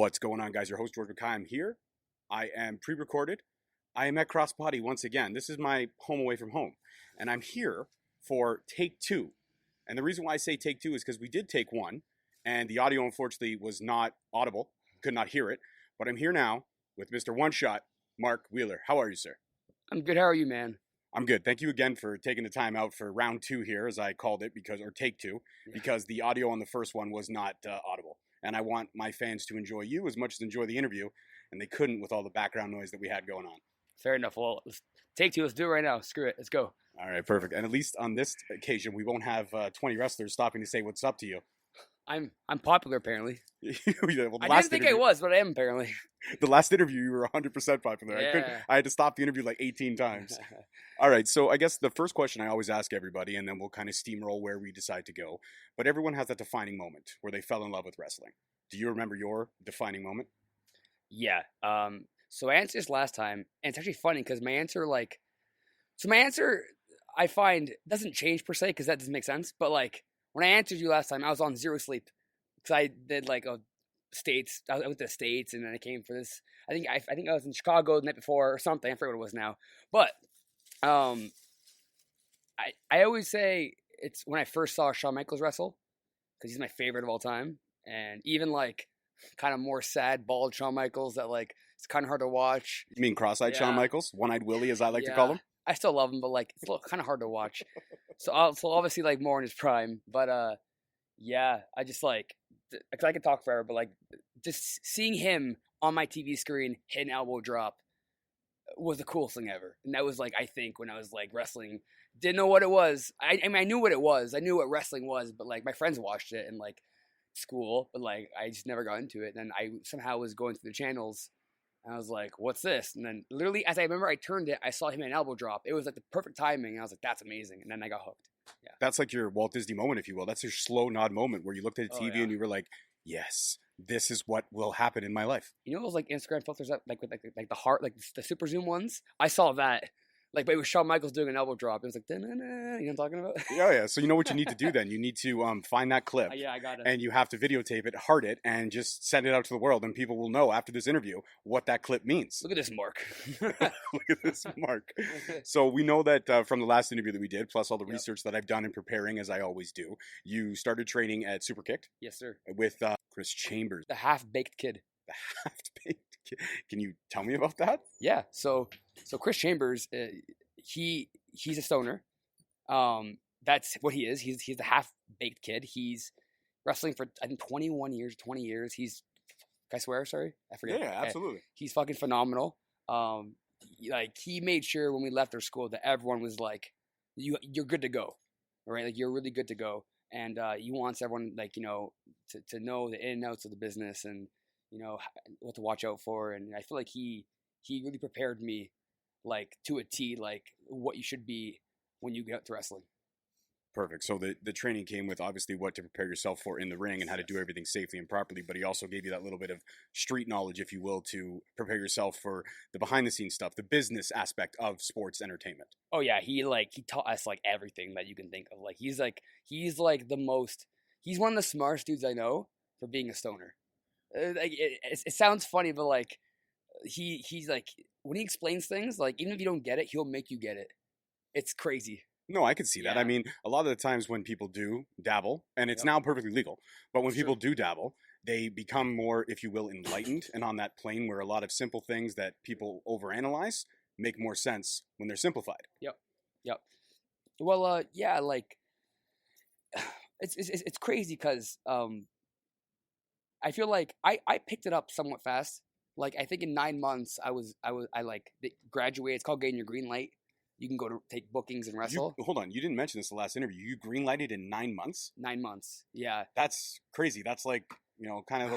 What's going on, guys? Your host, George McKay. I'm here. I am pre-recorded. I am at Crossbody once again. This is my home away from home. And I'm here for take two. And the reason why I say take two is because we did take one. And the audio, unfortunately, was not audible. Could not hear it. But I'm here now with Mr. One Shot, Mark Wheeler. How are you, sir? I'm good. How are you, man? I'm good. Thank you again for taking the time out for round two here, as I called it, or take two, because the audio on the first one was not audible. And I want my fans to enjoy you as much as enjoy the interview, and they couldn't with all the background noise that we had going on. Fair enough. Well, take two. Let's do it right now. Screw it. Let's go. All right, perfect. And at least on this occasion, we won't have 20 wrestlers stopping to say what's up to you. I'm popular, apparently. Well, I didn't think I was, but I am, apparently. The last interview, you were 100% popular. Yeah. I had to stop the interview like 18 times. All right, so I guess the first question I always ask everybody, and then we'll kind of steamroll where we decide to go. But everyone has that defining moment where they fell in love with wrestling. Do you remember your defining moment? Yeah. So I answered this last time, and it's actually funny because my answer, I find doesn't change per se because that doesn't make sense. But like when I answered you last time, I was on zero sleep because I did like States. I went to the States, and then I came for this. I think I was in Chicago the night before or something. I forget what it was now. But I always say it's when I first saw Shawn Michaels wrestle because he's my favorite of all time, and even like kind of more sad bald Shawn Michaels that like it's kind of hard to watch. You mean cross-eyed Shawn Michaels, one-eyed Willie, as I like to call him? I still love him, but like it's a little kind of hard to watch. So obviously like more in his prime, but yeah, I just like because I could talk forever, but like just seeing him on my TV screen hit an elbow drop was the coolest thing ever. And that was like I think when I was like wrestling, didn't know what it was. I mean I knew what it was. I knew what wrestling was, but like my friends watched it in like school, but like I just never got into it. And then I somehow was going through the channels. And I was like, what's this? And then literally, as I remember, I turned it, I saw him in an elbow drop. It was like the perfect timing. And I was like, that's amazing. And then I got hooked. Yeah. That's like your Walt Disney moment, if you will. That's your slow nod moment where you looked at the TV and you were like, yes, this is what will happen in my life. You know those like Instagram filters that like with like the heart, like the super zoom ones? I saw that. Like, but it was Shawn Michaels doing an elbow drop. It was like, you know what I'm talking about? Yeah. So you know what you need to do then? You need to find that clip. Yeah, I got it. And you have to videotape it, heart it, and just send it out to the world. And people will know after this interview what that clip means. Look at this mark. Look at this mark. So we know that from the last interview that we did, plus all the research that I've done in preparing, as I always do, you started training at Superkicked. Yes, sir. With Chris Chambers. The half-baked kid. The half-baked kid. Can you tell me about that? Yeah. So Chris Chambers... he's a stoner. That's what he is. He's the half-baked kid. He's wrestling for I think 20 years. He's can I swear? Sorry, I forget. Yeah, absolutely. He's fucking phenomenal. Like he made sure when we left our school that everyone was like, you're good to go, right? Like you're really good to go, and he wants everyone like to know the in and outs of the business and what to watch out for. And I feel like he really prepared me like to a T, like what you should be when you get to wrestling. Perfect. So the training came with obviously what to prepare yourself for in the ring and how to do everything safely and properly, but he also gave you that little bit of street knowledge, if you will, to prepare yourself for the behind the scenes stuff, the business aspect of sports entertainment. Oh yeah, he taught us like everything that you can think of. Like he's one of the smartest dudes I know for being a stoner. It sounds funny, but like he's like when he explains things, like even if you don't get it, he'll make you get it. It's crazy. No, I could see that. I mean, a lot of the times when people do dabble, and it's now perfectly legal, but when people do dabble, they become more, if you will, enlightened and on that plane where a lot of simple things that people overanalyze make more sense when they're simplified. Yep. Well, yeah, like it's crazy because I feel like I picked it up somewhat fast. Like I think in 9 months I like graduated. It's called getting your green light. You can go to take bookings and wrestle. Hold on, you didn't mention this the last interview. You green lighted in 9 months? 9 months, yeah. That's crazy. That's like kind of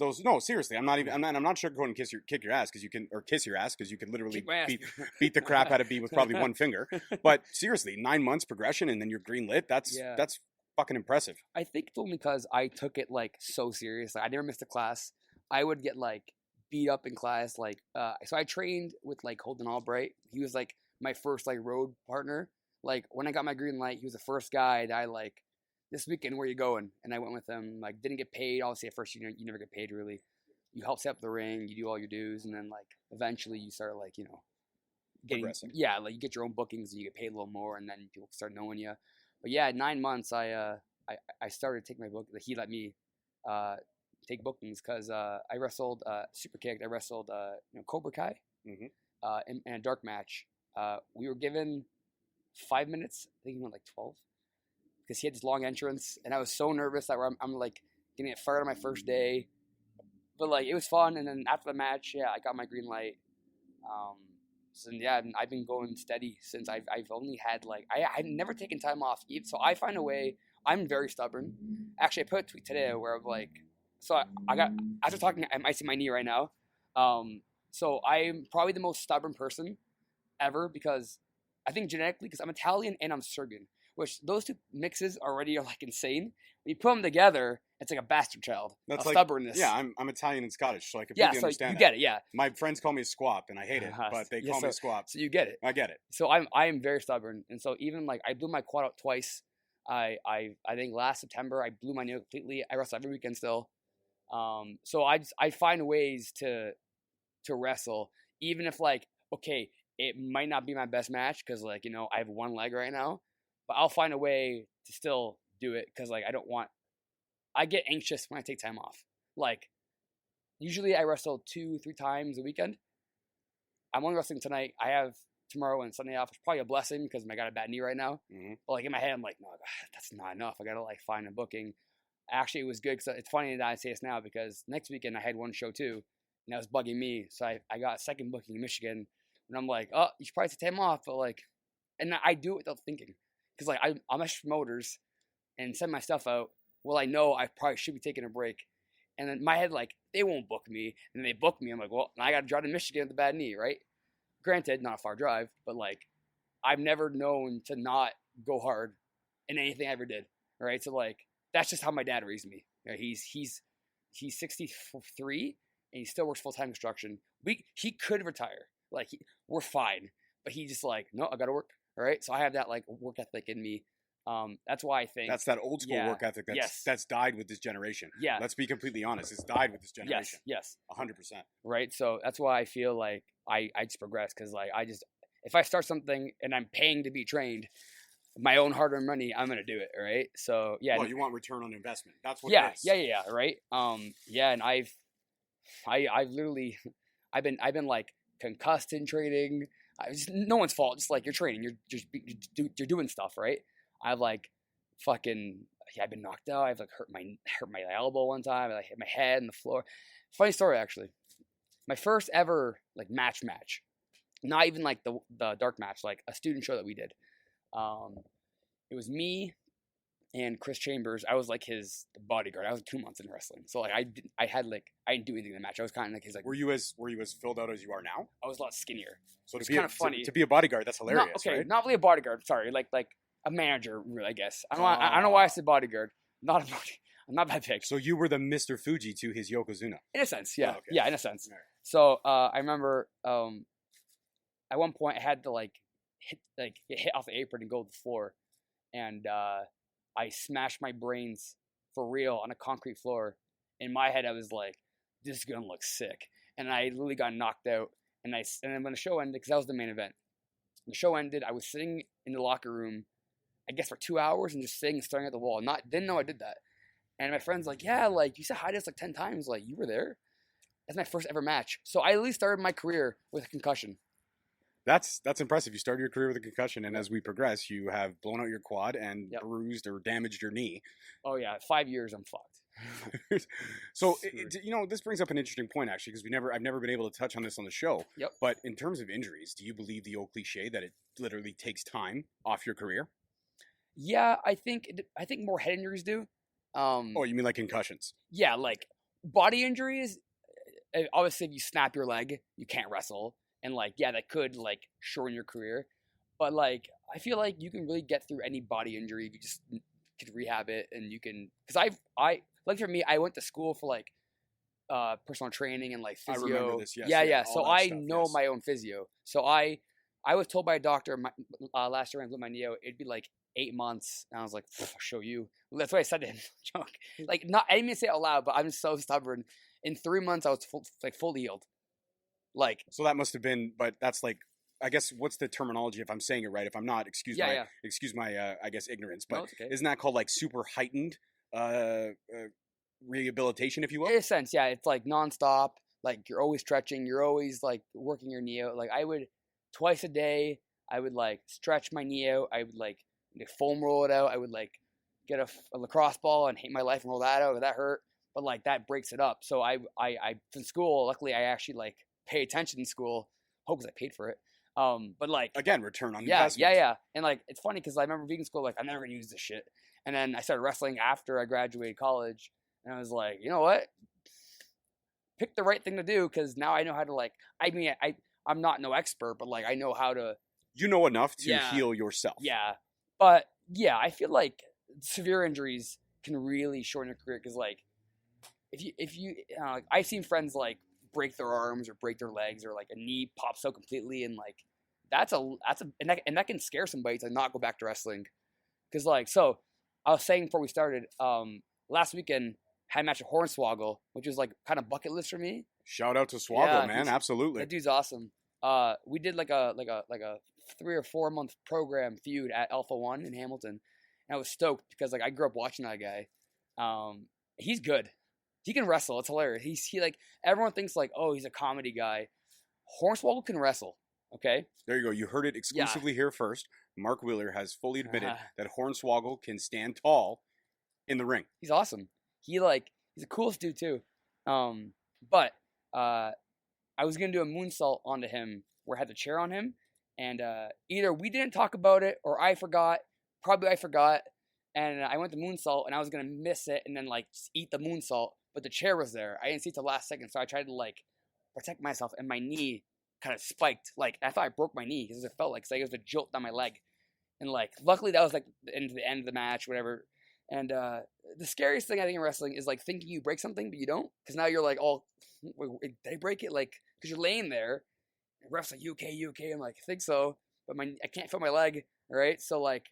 those. No, seriously, I'm not sugarcoating kick your ass because you can, or kiss your ass because you can literally beat the crap out of B with probably one finger. But seriously, 9 months progression and then you're green lit. That's fucking impressive. I think it's only because I took it like so serious. Like, I never missed a class. I would get like beat up in class. Like, so I trained with like Holden Albright. He was like my first like road partner. Like when I got my green light, he was the first guy that I like, this weekend, where you going? And I went with him. Like, didn't get paid. Obviously at first, you never get paid really. you help set up the ring, you do all your dues, and then like eventually you start like getting Progressing. like you get your own bookings and you get paid a little more, and then people start knowing you. But yeah, 9 months I started taking my book. He let me take bookings because I wrestled super kicked. I wrestled Cobra Kai in a dark match. We were given 5 minutes. I think he went like 12 because he had this long entrance, and I was so nervous that I'm like getting it fired on my first day. But like it was fun, and then after the match, yeah, I got my green light. So yeah, I've been going steady since. I've only had like I've never taken time off. So I find a way. I'm very stubborn. Actually, I put a tweet today where I'm like, so I got after talking, I'm icing my knee right now. So I'm probably the most stubborn person ever because I think genetically, because I'm Italian and I'm Serbian, which those two mixes already are like insane. When you put them together, it's like a bastard child of stubbornness. Yeah, I'm Italian and Scottish, so I completely understand you get it, yeah. My friends call me Squap, and I hate it, but they call me Squap. So you get it. I get it. So I am very stubborn, and so even like I blew my quad out twice. I think last September I blew my knee completely. I wrestle every weekend still. So I find ways to wrestle, even if like okay, it might not be my best match because like I have one leg right now, but I'll find a way to still do it because like I get anxious when I take time off. Like usually I wrestle 2-3 times a weekend. I'm only wrestling tonight. I have tomorrow and Sunday off. It's probably a blessing because I got a bad knee right now. But like in my head, I'm like, no, that's not enough. I gotta like find a booking. Actually, it was good because it's funny that I say this now because next weekend I had one show too, and that was bugging me. So I got a second booking in Michigan, and I'm like, oh, you should probably take time off. But like, and I do it without thinking because like I'll message promoters and send my stuff out. Well, I know I probably should be taking a break. And then my head, like, they won't book me. And they book me. I'm like, well, I got to drive to Michigan with a bad knee, right? Granted, not a far drive, but, like, I've never known to not go hard in anything I ever did, right? So, like, that's just how my dad raised me. He's 63, and he still works full-time construction. He could retire. Like, we're fine. But he just, like, no, I got to work, all right? So I have that, like, work ethic in me. That's why I think that's that old school work ethic that's died with this generation. Yeah. Let's be completely honest. It's died with this generation. Yes. 100%. Right. So that's why I feel like I just progress because like if I start something and I'm paying to be trained, my own hard-earned money, I'm gonna do it. Right. So yeah. Well, you want return on investment. That's what. Yeah. It is. Yeah. Right. Yeah. And I've literally I've been like concussed in training. No one's fault. Just like you're training. You're doing stuff. Right. I've like fucking I've been knocked out. I've like hurt my elbow one time. I like hit my head on the floor. Funny story actually. My first ever like match. Not even like the dark match, like a student show that we did. It was me and Chris Chambers. I was like his bodyguard. I was 2 months in wrestling. So like I didn't do anything in the match. I was kind of like his like Were you as filled out as you are now? I was a lot skinnier. So it's kind of funny. To be a bodyguard, that's hilarious. Right? Not really a bodyguard, sorry. Like a manager, really, I guess. I don't know why I said bodyguard. I'm not that big. So you were the Mr. Fuji to his Yokozuna. In a sense, yeah. Oh, okay. Yeah, in a sense. Right. So I remember at one point I had to get hit off the apron and go to the floor. And I smashed my brains for real on a concrete floor. In my head, I was like, this is going to look sick. And I literally got knocked out. And then when the show ended, because that was the main event, the show ended, I was sitting in the locker room, I guess for 2 hours and just sitting staring at the wall. Didn't know I did that. And my friend's like, yeah, like you said hi to us like 10 times. Like you were there. That's my first ever match. So I at least started my career with a concussion. That's impressive. You started your career with a concussion, and as we progress, you have blown out your quad and bruised or damaged your knee. Oh yeah, 5 years I'm fucked. So this brings up an interesting point actually, because I've never been able to touch on this on the show. Yep. But in terms of injuries, do you believe the old cliche that it literally takes time off your career? Yeah, I think more head injuries do. Oh, you mean like concussions? Yeah, like body injuries. Obviously, if you snap your leg, you can't wrestle, and like that could like shorten your career. But like I feel like you can really get through any body injury if you just could rehab it, and you can. Because I like for me, I went to school for like personal training and like physio. I remember this. Yes, yeah. So I know my own physio. So I was told by a doctor last year when I blew my knee out, it'd be like 8 months, and I was like, I'll show you. That's what I said to him. Joke. Like, I didn't even say it out loud, but I'm so stubborn. In 3 months, I was fully healed. Like, so that must have been, but that's like, I guess, what's the terminology if I'm saying it right? If I'm not, excuse my I guess ignorance, but no, it's okay. isn't that called like super heightened rehabilitation, if you will? In a sense, yeah, it's like nonstop. Like you're always stretching, you're always like working your knee out. Like I would twice a day, I would like stretch my knee out. I would like foam roll it out. I would like get a lacrosse ball and hate my life and roll that out. That hurt, but like that breaks it up. So I in school, luckily I actually like pay attention in school. Hope because I paid for it. But like again, return on investment. Yeah. And like it's funny because I remember being in school like I'm never gonna use this shit. And then I started wrestling after I graduated college, and I was like, you know what? Pick the right thing to do because now I know how to like. I mean, I'm not no expert, but like I know how to. You know enough to heal yourself. Yeah, but yeah, I feel like severe injuries can really shorten your career because like if you like, I've seen friends like break their arms or break their legs or like a knee pops out completely and like that's a and that can scare somebody to not go back to wrestling because like so I was saying before we started last weekend. Had a match with Hornswoggle, which was like kind of bucket list for me. Shout out to Swoggle, man! Absolutely, that dude's awesome. We did like a 3 or 4 month program feud at Alpha One in Hamilton, and I was stoked because like I grew up watching that guy. He's good. He can wrestle. It's hilarious. He like everyone thinks like oh he's a comedy guy. Hornswoggle can wrestle. Okay. There you go. You heard it exclusively here first. Mark Wheeler has fully admitted that Hornswoggle can stand tall in the ring. He's awesome. He's the coolest dude too. But I was gonna do a moonsault onto him where I had the chair on him, and either we didn't talk about it or I forgot. Probably I forgot, and I went to moonsault and I was gonna miss it and then like just eat the moonsault, but the chair was there. I didn't see it till the last second, so I tried to like protect myself, and my knee kind of spiked. Like I thought I broke my knee because it felt like it was a jolt down my leg, and like luckily that was like the end of the match, whatever. And the scariest thing I think in wrestling is like thinking you break something but you don't, because now you're like, oh, did I break it? Like, because you're laying there, and ref's like, you okay? I'm like, I think so, but I can't feel my leg, right? So like,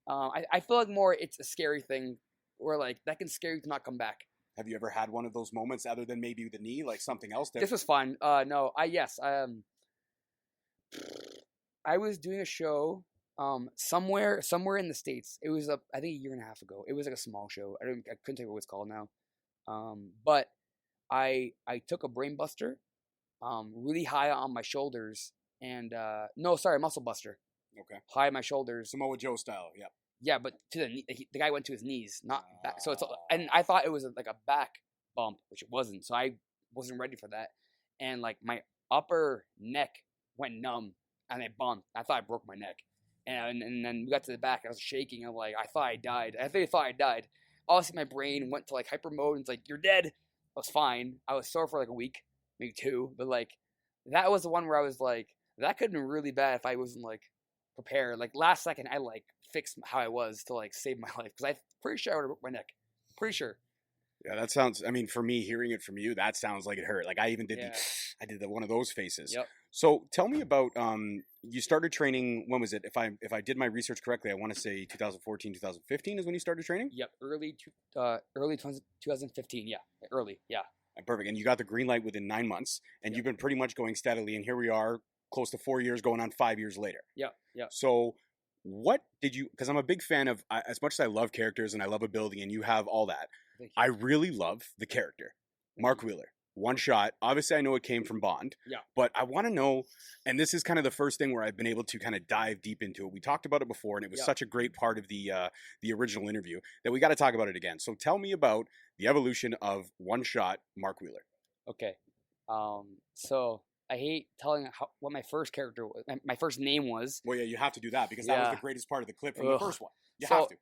I feel like more it's a scary thing where like that can scare you to not come back. Have you ever had one of those moments other than maybe the knee, like something else? This was fun. No, I was doing a show. Somewhere in the States. It was I think a year and a half ago. It was like a small show. I couldn't tell you what it's called now. But I took a brain buster, really high on my shoulders, and muscle buster. Okay. High on my shoulders. Samoa Joe style. Yeah. Yeah, but the guy went to his knees, not back. So and I thought it was like a back bump, which it wasn't. So I wasn't ready for that, and like my upper neck went numb, and I bumped. I thought I broke my neck. And then we got to the back. I was shaking. I'm like, I thought I died. Obviously, my brain went to like hyper mode. And it's like, you're dead. I was fine. I was sore for like a week, maybe 2. But like, that was the one where I was like, that could have been really bad if I wasn't like prepared. Like last second, I like fixed how I was to like save my life because I'm pretty sure I would have broke my neck. Pretty sure. Yeah, that sounds. I mean, for me, hearing it from you, that sounds like it hurt. Like I even did one of those faces. Yep. So tell me about you started training. When was it? If I did my research correctly, I want to say 2014, 2015 is when you started training. Yep, early 2015. Yeah, early. Yeah. Perfect. And you got the green light within 9 months, and you've been pretty much going steadily. And here we are, close to 4 years, going on 5 years later. Yeah. So what did you? Because I'm a big fan of as much as I love characters and I love ability, and you have all that. I really love the character, Mark Wheeler. One shot. Obviously, I know it came from Bond. Yeah. But I want to know, and this is kind of the first thing where I've been able to kind of dive deep into it. We talked about it before, and it was such a great part of the original interview that we got to talk about it again. So tell me about the evolution of One Shot Mark Wheeler. Okay. So I hate telling what my first character was. My first name was. Well, yeah, you have to do that because that was the greatest part of the clip from the first one. You have to.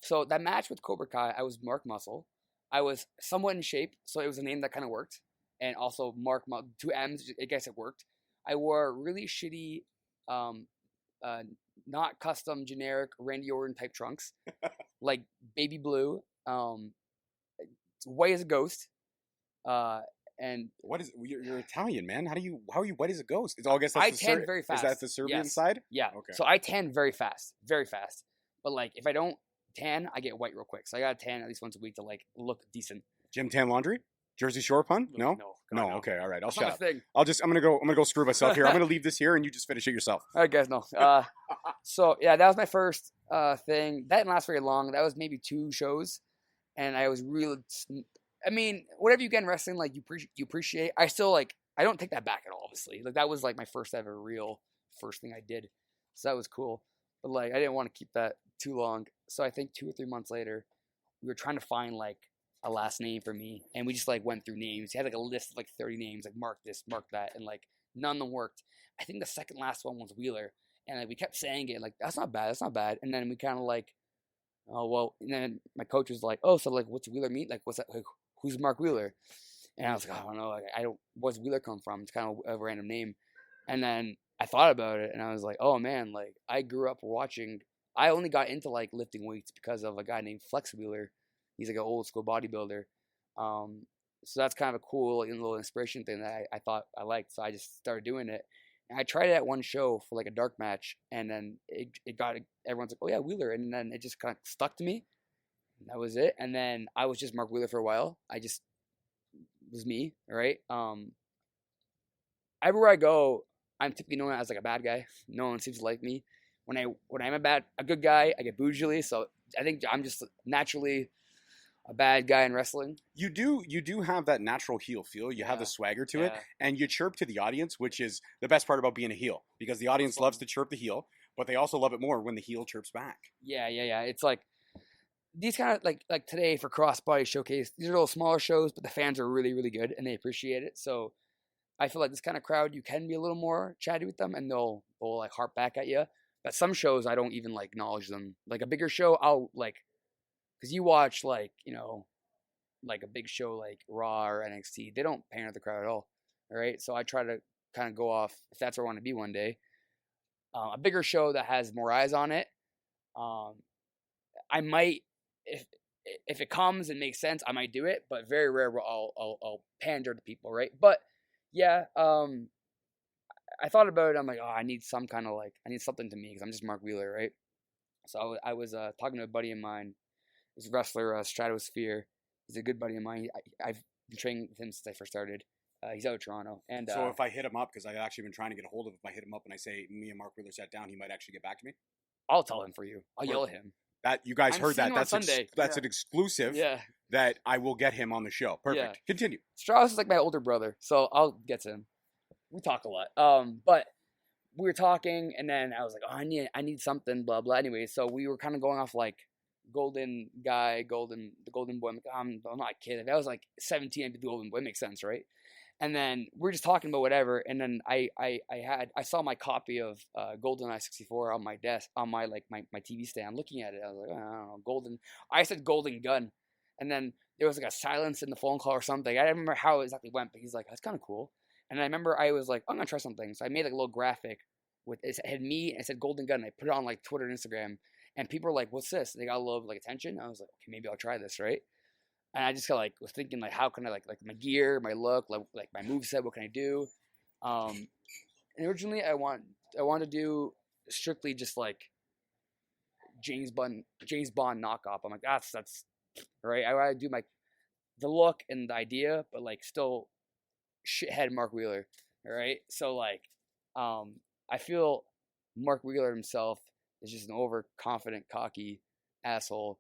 So that match with Cobra Kai, I was Mark Muscle. I was somewhat in shape, so it was a name that kind of worked. And also Mark, 2 M's, I guess it worked. I wore really shitty, not custom, generic Randy Orton type trunks, like baby blue, white as a ghost. And what is you're Italian, man? How are you white as a ghost? It's all I guess that's I tan very fast. Is that the Serbian side? Yeah. Okay. So I tan very fast. But like if I don't tan, I get white real quick. So I gotta tan at least once a week to like look decent. Gym tan laundry? Jersey Shore pun? No. No. No. Okay. All right. I'll That's not shut my up. thing. I'm gonna go screw myself here. I'm gonna leave this here, and you just finish it yourself. All right, guys. No. So yeah, that was my first thing. That didn't last very long. That was maybe 2 shows, and I was really. I mean, whatever you get in wrestling, like you appreciate. I still like. I don't take that back at all. Obviously, like that was like my first ever real first thing I did, so that was cool. But like, I didn't want to keep that too long. So I think 2 or 3 months later, we were trying to find like a last name for me, and we just like went through names. He had like a list of like 30 names, like mark this, mark that, and like none of them worked. I think the second last one was Wheeler, and like we kept saying it, like that's not bad, and then we kind of like, oh well, and then my coach was like, oh, so like what's Wheeler mean? Like what's that? Like, who's Mark Wheeler? And I was like, I don't know, like I don't, what's Wheeler come from? It's kind of a random name, and then I thought about it, and I was like, oh man, like I grew up watching. I only got into like lifting weights because of a guy named Flex Wheeler. He's like an old school bodybuilder. So that's kind of a cool little inspiration thing that I thought I liked. So I just started doing it. And I tried it at one show for like a dark match. And then it got, everyone's like, oh yeah, Wheeler. And then it just kind of stuck to me. And that was it. And then I was just Mark Wheeler for a while. I just was me, right? Everywhere I go, I'm typically known as like a bad guy. No one seems to like me. When I'm a good guy, I get booed usually. So I think I'm just naturally a bad guy in wrestling. You do have that natural heel feel. You have the swagger to it, and you chirp to the audience, which is the best part about being a heel, because the audience loves to chirp the heel, but they also love it more when the heel chirps back. Yeah. It's like these kind of like today for Crossbody Showcase. These are little smaller shows, but the fans are really, really good and they appreciate it. So I feel like this kind of crowd, you can be a little more chatty with them, and they'll like harp back at you. But some shows, I don't even like acknowledge them. Like a bigger show, I'll like. Because you watch, like, you know, like a big show like Raw or NXT, they don't pander the crowd at all right? So I try to kind of go off, if that's where I want to be one day. A bigger show that has more eyes on it, I might, if it comes and makes sense, I might do it, but very rare where I'll pander to people, right? But, yeah, I thought about it, I'm like, oh, I need some kind of like, I need something to me, because I'm just Mark Wheeler, right? So I was talking to a buddy of mine. He's a wrestler, Stratosphere. He's a good buddy of mine. I've been training with him since I first started. He's out of Toronto. And so if I hit him up, because I've actually been trying to get a hold of him, if I hit him up and I say, me and Mark Wheeler sat down, he might actually get back to me? I'll tell him for you. I'll yell at him. That you guys heard that. That's Sunday. That's an exclusive that I will get him on the show. Perfect. Yeah. Continue. Strauss is like my older brother, so I'll get to him. We talk a lot. But we were talking, and then I was like, oh, I need something, blah, blah. Anyway, so we were kind of going off like, golden guy, the golden boy. I'm not a kid. If I was like 17, I'd be the golden boy. It makes sense, right? And then we're just talking about whatever. And then I saw my copy of GoldenEye 64 on my desk, on my TV stand, looking at it. I was like, oh, I don't know, golden. I said golden gun, and then there was like a silence in the phone call or something. I don't remember how it exactly went, but he's like, that's kind of cool. And I remember I was like, I'm gonna try something. So I made like a little graphic with it had me and it said golden gun. And I put it on like Twitter and Instagram. And people were like, what's this? And they got a little like attention. I was like, okay, maybe I'll try this, right? And I just was thinking like, how can I like my gear, my look, like my moveset, what can I do? And originally I wanted to do strictly just like James Bond knockoff. I'm like, that's right. I want to do the look and the idea, but like still shithead Mark Wheeler, right? So like, I feel Mark Wheeler himself is just an overconfident, cocky asshole.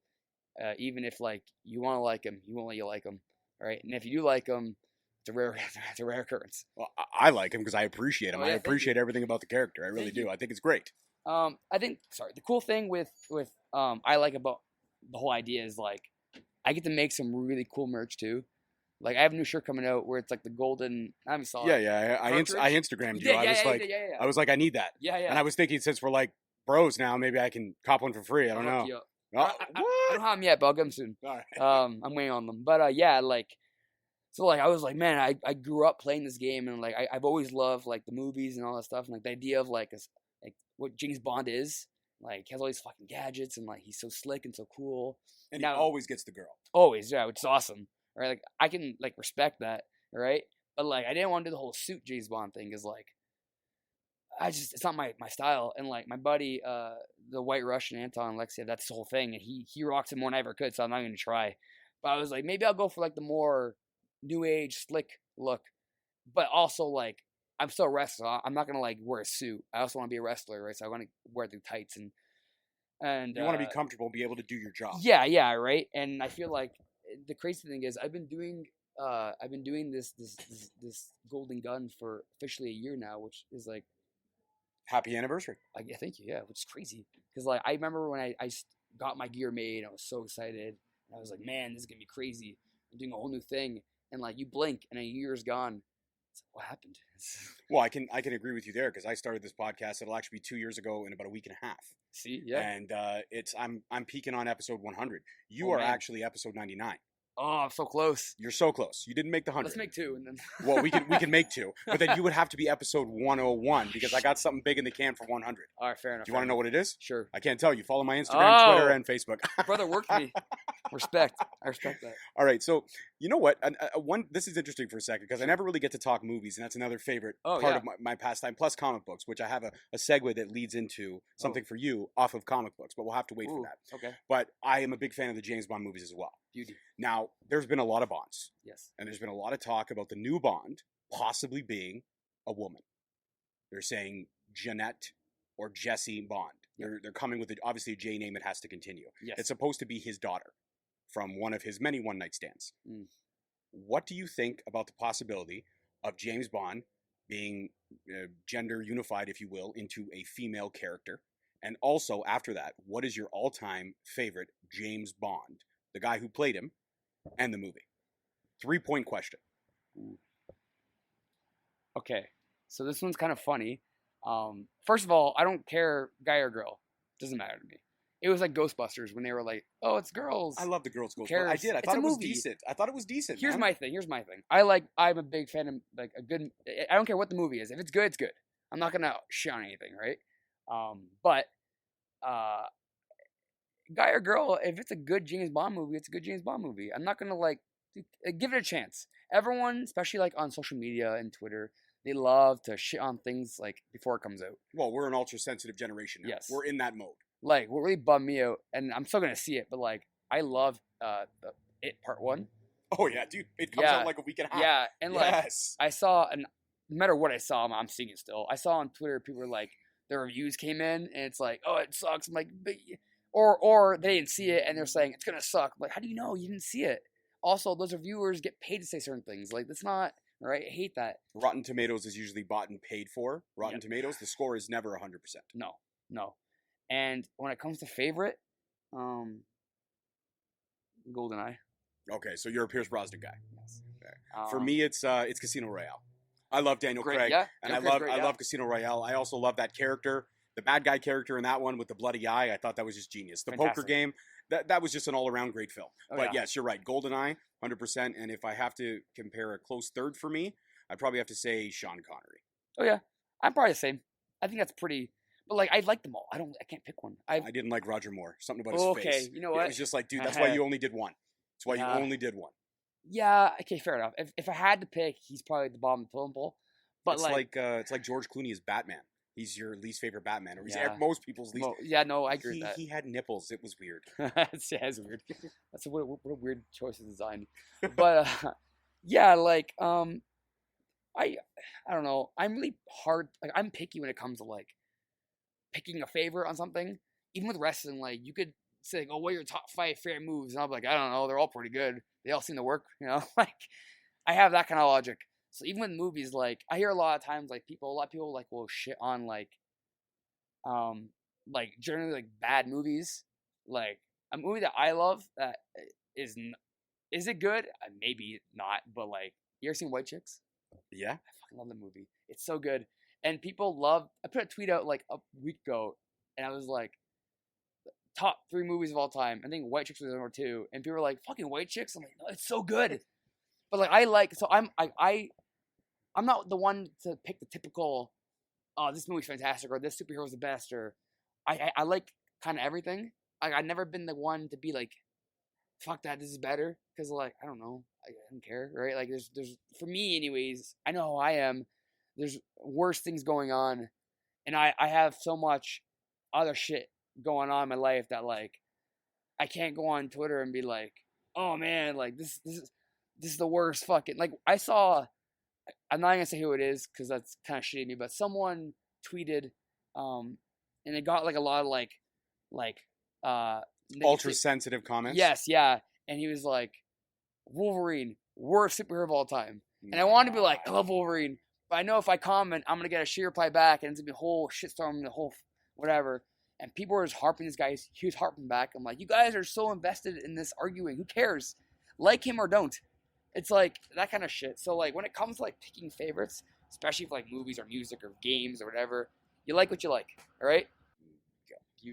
Even if like you want to like him, he won't let you like him, right? And if you do like him, it's a rare occurrence. Well, I like him because I appreciate him. I appreciate everything about the character. I really do. I think it's great. I think the cool thing with I like about the whole idea is like I get to make some really cool merch too. Like I have a new shirt coming out where it's like the golden. I haven't saw it. Yeah. I Instagrammed you. I was like, I need that. Yeah. And I was thinking, since we're like bros now, maybe I can cop one for free. I don't know. I don't have them yet, but I'll get them soon. All right. I'm waiting on them. But yeah, like so like I was like, man, I grew up playing this game, and like I've always loved like the movies and all that stuff, and like the idea of like what James Bond is. Like he has all these fucking gadgets, and like he's so slick and so cool. And now, he always gets the girl. Always, yeah, which is awesome. Right? Like I can like respect that, right? But like I didn't want to do the whole suit James Bond thing, because like it's not my style. And like my buddy, the White Russian Anton Alexiev, that's the whole thing, and he rocks it more than I ever could, so I'm not gonna try. But I was like, maybe I'll go for like the more new age slick look, but also like I'm still a wrestler. I'm not gonna like wear a suit. I also want to be a wrestler, right? So I want to wear the tights and You want to be comfortable, be able to do your job. yeah, right. And I feel like the crazy thing is I've been doing this golden gun for officially a year now, which is like Happy anniversary. yeah, thank you, yeah, which is crazy because like I remember when I got my gear made, I was so excited. I was like, man, this is gonna be crazy. I'm doing a whole new thing, and like you blink and a year's gone. It's like, what happened? Well, I can agree with you there because I started this podcast. It'll actually be 2 years ago in about a week and a half. See, yeah. And I'm peaking on episode 100. You Oh, are man. actually episode 99. Oh, I'm so close. You're so close. You didn't make the 100. Let's make 2 and then. Well, we can make 2, but then you would have to be episode 101 because I got something big in the can for 100. All right, fair enough. Do you want to know what it is? Sure. I can't tell you. Follow my Instagram, Twitter, Oh. and Facebook. Brother worked me. Respect. I respect that. All right, so you know what? This is interesting for a second because I never really get to talk movies, and that's another favorite Oh, part yeah. of my pastime. Plus comic books, which I have a segue that leads into something for you off of comic books, but we'll have to wait for Ooh, that. okay. But I am a big fan of the James Bond movies as well. Beauty. Now, there's been a lot of Bonds, Yes. and there's been a lot of talk about the new Bond possibly being a woman. They're saying Jeanette or Jessie Bond. Yep. They're coming with obviously a J name. It has to continue. Yes. It's supposed to be his daughter from one of his many one night stands. Mm. What do you think about the possibility of James Bond being gender unified, if you will, into a female character? And also, after that, what is your all-time favorite James Bond? The guy who played him and the movie. 3-point question. Ooh. Okay. So this one's kind of funny. First of all, I don't care guy or girl. Doesn't matter to me. It was like Ghostbusters when they were like, "Oh, it's girls." I love the girls' Ghostbusters. cares? I did. I It's thought a it was movie. decent. I thought it was decent. Here's man. my thing. I'm a big fan of like a good. I don't care what the movie is. If it's good, it's good. I'm not gonna shit on anything, right? But guy or girl, if it's a good James Bond movie, it's a good James Bond movie. I'm not gonna like give it a chance. Everyone, especially like on social media and Twitter, they love to shit on things like before it comes out. Well, we're an ultra sensitive generation now. Yes. We're in that mode. Like what really bummed me out, and I'm still gonna see it, but like I love It Part 1. Oh yeah, dude. It comes Yeah. out like a week and a half. Yeah, and like Yes. I saw, and no matter what I saw, I'm seeing it still. I saw on Twitter people were like, their reviews came in, and it's like, oh, it sucks. I'm like, or they didn't see it, and they're saying it's gonna suck. I'm like, how do you know you didn't see it? Also, those reviewers get paid to say certain things. Like that's not right. I hate that. Rotten Tomatoes is usually bought and paid for. Rotten Tomatoes, the score is never 100%. No. And when it comes to favorite, GoldenEye. Okay, so you're a Pierce Brosnan guy. Yes. For me, it's Casino Royale. I love Daniel great, Craig, yeah. and Daniel Craig's great, I yeah. love Casino Royale. I also love that character, the bad guy character in that one with the bloody eye. I thought that was just genius. The poker Fantastic. game, that was just an all around great film. Oh, But yeah. yes, you're right, GoldenEye, 100%. And if I have to compare a close third for me, I'd probably have to say Sean Connery. Oh yeah, I'm probably the same. I think that's pretty. But like, I like them all. I can't pick one. I didn't like Roger Moore. Something about his Okay, face. you know It what? was just like, dude, that's why you only did one. That's why Yeah. you only did one. Yeah, okay, fair enough. If I had to pick, he's probably the bottom of the totem pole. But It's like George Clooney is Batman. He's your least favorite Batman, or he's Yeah. most people's least. yeah, no, I agree he, with that. he had nipples. It was weird. It's weird. That's what a weird choice of design. But yeah, like I don't know. I'm really hard. Like I'm picky when it comes to like picking a favorite on something. Even with wrestling, like you could say, like, "Oh, what are your top 5 favorite moves?" And I'm like, I don't know. They're all pretty good. They all seem to work. You know, like I have that kind of logic. So even with movies, like I hear a lot of times, like a lot of people like will shit on like generally like bad movies. Like a movie that I love that is it good? Maybe not, but like you ever seen White Chicks? Yeah. I fucking love the movie. It's so good. And people love. I put a tweet out like a week ago, and I was like, top 3 movies of all time. I think White Chicks was number 2, and people were like, "Fucking White Chicks." I'm like, no, it's so good. But like, I'm not the one to pick the typical, "Oh, this movie's fantastic," or "This superhero's the best," or I like kind of everything. I've never been the one to be like, "Fuck that, this is better," because like I don't know, I don't care, right? Like there's for me anyways. I know how I am. There's worse things going on, and I have so much other shit going on in my life that like I can't go on Twitter and be like, "Oh man, like this is this is the worst fucking, like, I saw, I'm not gonna say who it is because that's kind of shitty of me, but someone tweeted, and it got like a lot of like Ultra sensitive comments. yes, yeah, and he was like, Wolverine, worst superhero of all time, and I wanted to be like, I love Wolverine, but I know if I comment, I'm gonna get a shitty reply back, and it's gonna be a whole shitstorm, the whole whatever. And people were just harping this guy. He was harping back. I'm like, you guys are so invested in this arguing. Who cares? Like him or don't. It's like that kind of shit. So like when it comes to like picking favorites, especially for like movies or music or games or whatever, you like what you like. All right.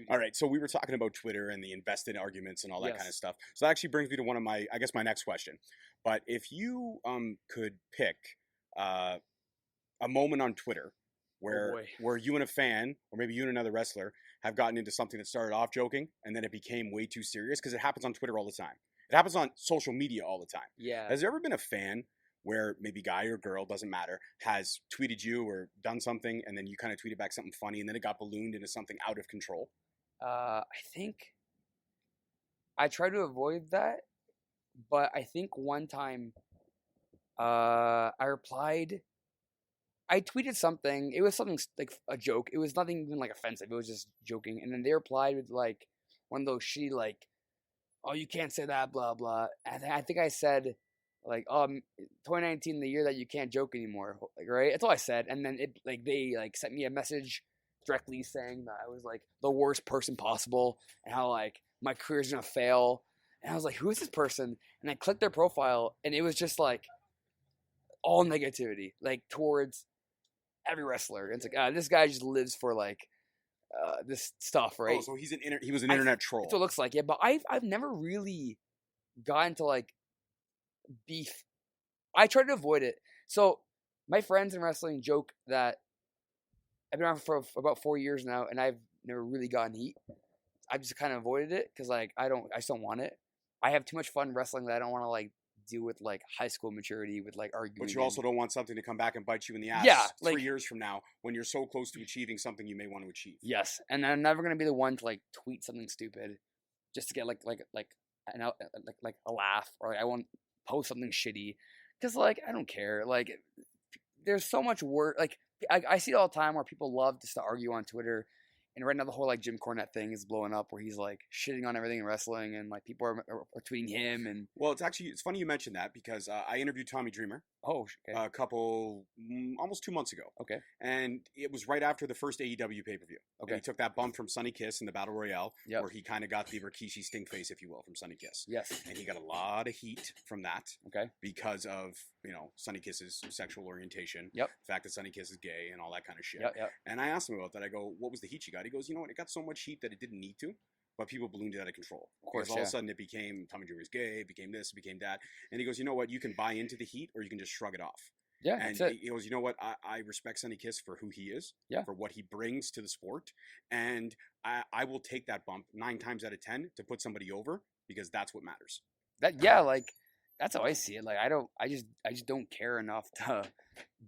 All right. So we were talking about Twitter and the invested arguments and all that Yes. kind of stuff. So that actually brings me to one of my, I guess, my next question. But if you could pick a moment on Twitter where you and a fan, or maybe you and another wrestler, have gotten into something that started off joking and then it became way too serious, because it happens on Twitter all the time. It happens on social media all the time. Yeah. Has there ever been a fan where maybe guy or girl, doesn't matter, has tweeted you or done something, and then you kind of tweeted back something funny, and then it got ballooned into something out of control? I think I try to avoid that, but I think one time, I replied. I tweeted something. It was something like a joke. It was nothing even like offensive. It was just joking. And then they replied with like one of those shitty like, "Oh, you can't say that," blah blah. And I think I said like, 2019, the year that you can't joke anymore, like, right? That's all I said. And then it like they like sent me a message directly saying that I was like the worst person possible and how like my career's gonna fail. And I was like, who is this person? And I clicked their profile, and it was just like all negativity, like towards every wrestler. It's like, this guy just lives for like this stuff, right? Oh, so he was an internet troll. That's what it looks like, yeah. But I've never really gotten to like beef. I try to avoid it. So my friends in wrestling joke that I've been around for about 4 years now, and I've never really gotten heat. I've just kind of avoided it because like I just don't want it. I have too much fun wrestling that I don't want to like deal with like high school maturity with like arguing. But you also don't want something to come back and bite you in the ass. Yeah, 3 like, years from now when you're so close to achieving something you may want to achieve. Yes, and I'm never gonna be the one to like tweet something stupid just to get like a laugh, or like, I won't post something shitty because like I don't care. Like there's so much work. Like I see it all the time where people love just to argue on Twitter. And right now the whole like Jim Cornette thing is blowing up, where he's like shitting on everything in wrestling, and like people are tweeting him. And well, it's funny you mentioned that, because I interviewed Tommy Dreamer a couple almost 2 months ago. Okay. And it was right after the first AEW pay-per-view. Okay. And he took that bump from Sonny Kiss in the Battle Royale, Yep. where he kind of got the Rikishi stink face, if you will, from Sonny Kiss. Yes. And he got a lot of heat from that. Okay. Because of, Sonny Kiss's sexual orientation. Yep. The fact that Sonny Kiss is gay and all that kind of shit. Yep. And I asked him about that. I go, what was the heat you got? He goes, you know what? It got so much heat that it didn't need to, but people ballooned it out of control. Of course, because all of a sudden it became Tommy Dreamer's gay, it became this, it became that. And he goes, you know what? You can buy into the heat, or you can just shrug it off. Yeah, and that's it. he goes, you know what? I respect Sonny Kiss for who he is, Yeah. for what he brings to the sport, and I will take that bump 9 times out of 10 to put somebody over, because that's what matters. Like that's how I see it. Like I just don't care enough to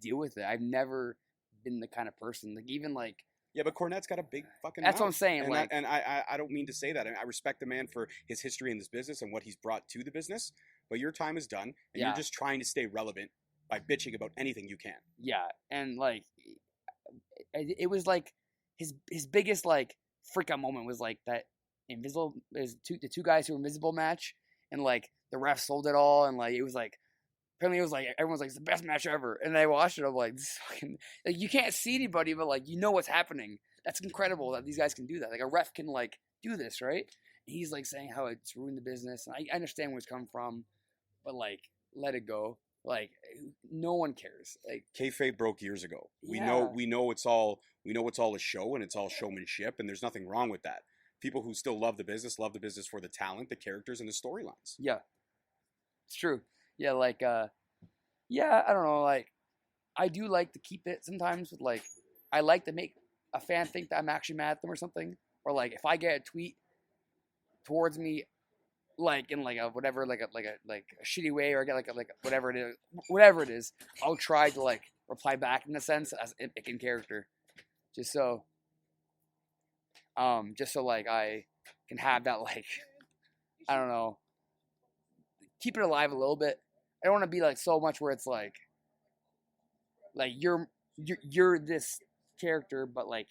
deal with it. I've never been the kind of person, like, even like. Yeah, but Cornette's got a big fucking That's mouth. what I'm saying. And I don't mean to say that. I respect the man for his history in this business and what he's brought to the business. But your time is done, and you're just trying to stay relevant by bitching about anything you can. Yeah, and like it was like his biggest like freak out moment was like that invisible is the two guys who were invisible match, and like the ref sold it all, and like it was like. Apparently, it was like everyone's like it's the best match ever, and I watched it. I'm like, this fucking, like, you can't see anybody, but like you know what's happening. That's incredible that these guys can do that. Like a ref can like do this, right? And he's like saying how it's ruined the business, and I understand where it's coming from, but like let it go. Like no one cares. Like kayfabe broke years ago. We Yeah. know it's all a show, and it's all showmanship, and there's nothing wrong with that. People who still love the business for the talent, the characters, and the storylines. Yeah, it's true. Yeah, like, yeah, I don't know, like, I do like to keep it sometimes with, like, I like to make a fan think that I'm actually mad at them or something, or, like, if I get a tweet towards me, like, in, like, a whatever, like a shitty way, or I get, like, whatever it is, I'll try to, like, reply back in a sense, as in character, just so, like, I can have that, like, I don't know, keep it alive a little bit. I don't want to be like so much where it's like you're this character, but like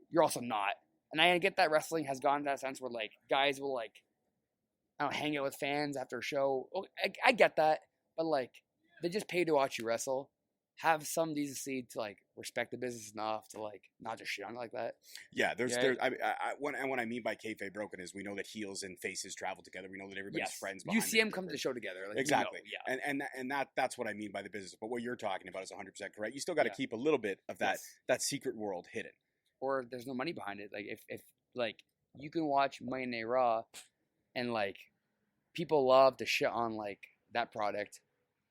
you're also not. And I get that wrestling has gone to that sense where like guys will like I don't know, hang out with fans after a show. I get that, but like they just pay to watch you wrestle. Have some decency to like respect the business enough to like not just shit on it like that. Yeah, there's Yeah. what I mean by kayfabe broken is we know that heels and faces travel together. We know that everybody's friends. You behind see them come to the show together. Like, exactly. You know, yeah. And that's what I mean by the business. But what you're talking about is 100% correct. You still got to Yeah. keep a little bit of that Yes. that secret world hidden. Or there's no money behind it. Like if like you can watch Monday Night Raw, and like people love to shit on like that product,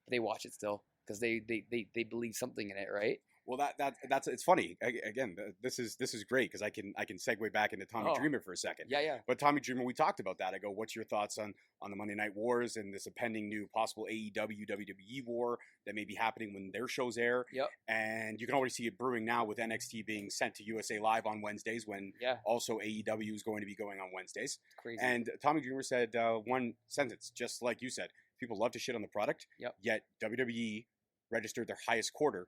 but they watch it still because they believe something in it, right? Well, that's it's funny. Again, this is great because I can segue back into Tommy Oh. Dreamer for a second. Yeah. But Tommy Dreamer, we talked about that. I go, what's your thoughts on the Monday Night Wars and this impending new possible AEW WWE war that may be happening when their shows air? Yep. And you can already see it brewing now with NXT being sent to USA Live on Wednesdays when Yeah. also AEW is going to be going on Wednesdays. Crazy. And Tommy Dreamer said one sentence, just like you said, people love to shit on the product. Yep. Yet WWE registered their highest quarter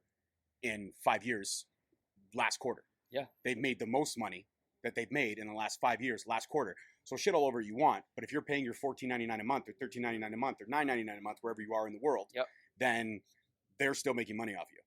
in 5 years last quarter. Yeah. They've made the most money that they've made in the last 5 years last quarter. So shit all over you want, but if you're paying your $14.99 a month or $13.99 a month or $9.99 a month wherever you are in the world, Yep. then they're still making money off you.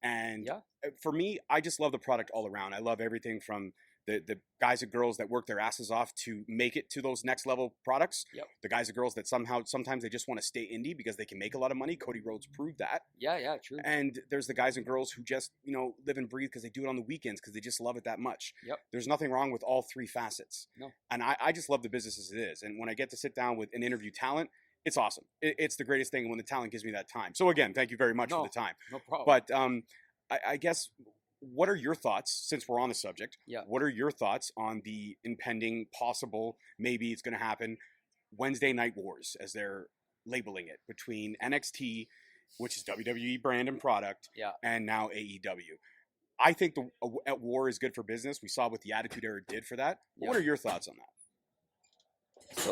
And Yeah. for me, I just love the product all around. I love everything from the guys and girls that work their asses off to make it to those next level products. Yep. The guys and girls that sometimes they just want to stay indie because they can make a lot of money. Cody Rhodes proved that. Yeah, true. And there's the guys and girls who just, live and breathe because they do it on the weekends because they just love it that much. Yep. There's nothing wrong with all three facets. No. And I just love the business as it is. And when I get to sit down with and interview talent, it's awesome. It's the greatest thing when the talent gives me that time. So again, thank you very much for the time. No problem. But I guess, what are your thoughts, since we're on the subject? Yeah. What are your thoughts on the impending possible, maybe it's going to happen, Wednesday Night Wars, as they're labeling it, between NXT, which is WWE brand and product, Yeah. and now AEW? I think the war is good for business. We saw what the Attitude Era did for that. Yeah. What are your thoughts on that?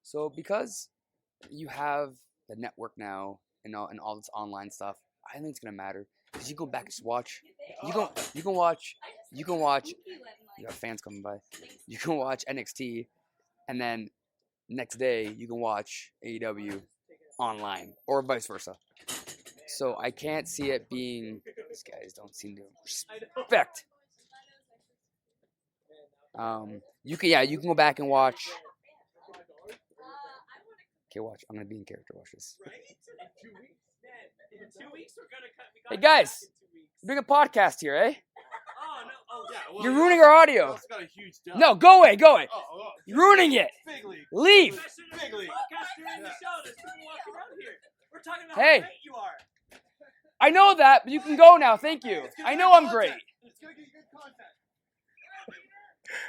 So because you have the network now and all this online stuff, I think it's gonna matter. Because you go back and just watch. You can watch. You have fans coming by. You can watch NXT, and then next day you can watch AEW online, or vice versa. So I can't see it being. These guys don't seem to respect. You can go back and watch. Okay, watch. I'm gonna be in character. Watch this. Hey guys, bring a podcast here, eh? Oh, no. Oh, yeah. Well, You're ruining our audio. It's got a huge dump. No, go away. Oh, You're ruining it. Big league. Leave. Big league. Podcast during the show. There's people walking around here. We're talking about Hey. how great you are. I know that, but you can go now. Thank you. It's gonna I get know I'm content. great. It's going to get good content.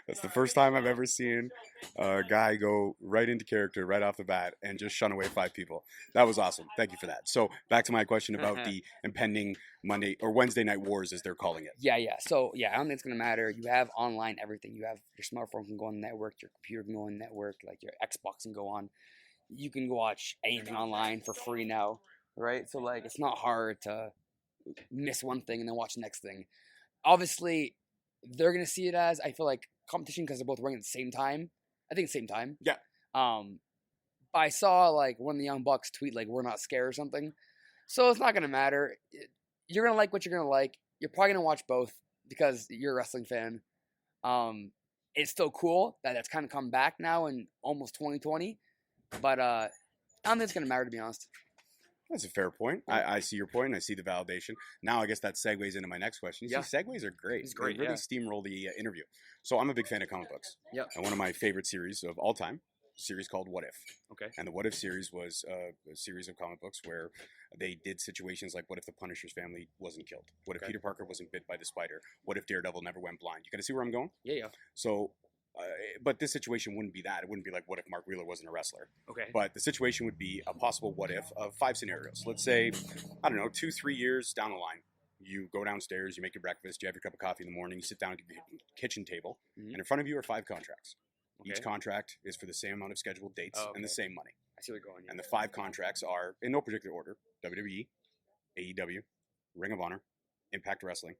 That's the first time I've ever seen a guy go right into character right off the bat and just shun away 5 people. That was awesome. Thank you for that. So back to my question about the impending Monday or Wednesday Night Wars, as they're calling it. Yeah. So I don't think it's gonna matter. You have online everything. You have your smartphone can go on the network. Your computer can go on the network. Like your Xbox can go on. You can watch anything online for free now, right? So like it's not hard to miss one thing and then watch the next thing. Obviously, they're gonna see it as, I feel like, competition because they're both running at the same time. I think same time. Yeah. But I saw like one of the Young Bucks tweet like, "We're not scared" or something. So it's not gonna matter. You're gonna like what you're gonna like. You're probably gonna watch both because you're a wrestling fan. It's still cool that that's kind of come back now in almost 2020. But I don't think it's gonna matter, to be honest. That's a fair point. I see your point. I see the validation. Now, I guess that segues into my next question. Yeah. See, segues are great. It's great, They really yeah. steamroll the interview. So I'm a big fan of comic books. Yep. And one of my favorite series of all time, a series called What If. Okay. And the What If series was a series of comic books where they did situations like, what if the Punisher's family wasn't killed? What if Okay. Peter Parker wasn't bit by the spider? What if Daredevil never went blind? You got to see where I'm going? Yeah. So, but this situation wouldn't be that. It wouldn't be like, what if Mark Wheeler wasn't a wrestler? Okay. But the situation would be a possible what if of 5 scenarios. Let's say, I don't know, 2-3 years down the line, you go downstairs, you make your breakfast, you have your cup of coffee in the morning, you sit down at your kitchen table, Mhm. and in front of you are 5 contracts. Each Okay. contract is for the same amount of scheduled dates Oh, and the okay. same money. I see where you're going. And the 5 contracts are, in no particular order, WWE, AEW, Ring of Honor, Impact Wrestling,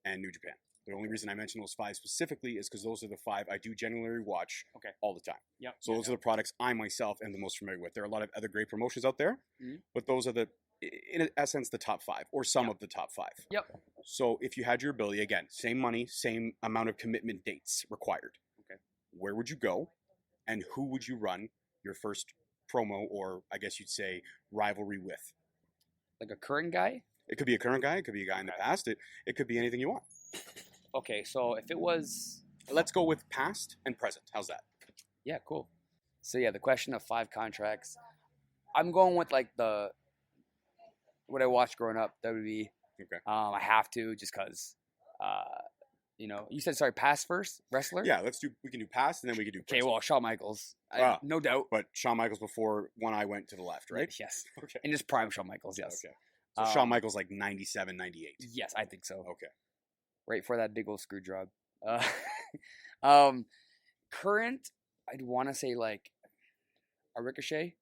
and New Japan. The only reason I mention those 5 specifically is because those are the 5 I do genuinely watch all the time. Yep. So those are the products I myself am the most familiar with. There are a lot of other great promotions out there, but those are in essence, the top 5 or some of the top 5. Yep. So if you had your ability, again, same money, same amount of commitment dates required. Okay. Where would you go, and who would you run your first promo, or I guess you'd say rivalry with? Like a current guy? It could be a current guy. It could be a guy in the past. It could be anything you want. Okay, so if it was... Let's go with past and present. How's that? Yeah, cool. So yeah, the question of 5 contracts. I'm going with like what I watched growing up, WWE. Okay. I have to just because, you said, sorry, past first, wrestler? Yeah, we can do past, and then we can do Okay, present. well, Shawn Michaels. No doubt. But Shawn Michaels before when I went to the left, right? Yes. Okay. In his prime, Shawn Michaels, yes. Okay. So Shawn Michaels like 97, 98. Yes, I think so. Okay. Right for that big old screw job. Current, I'd want to say like a Ricochet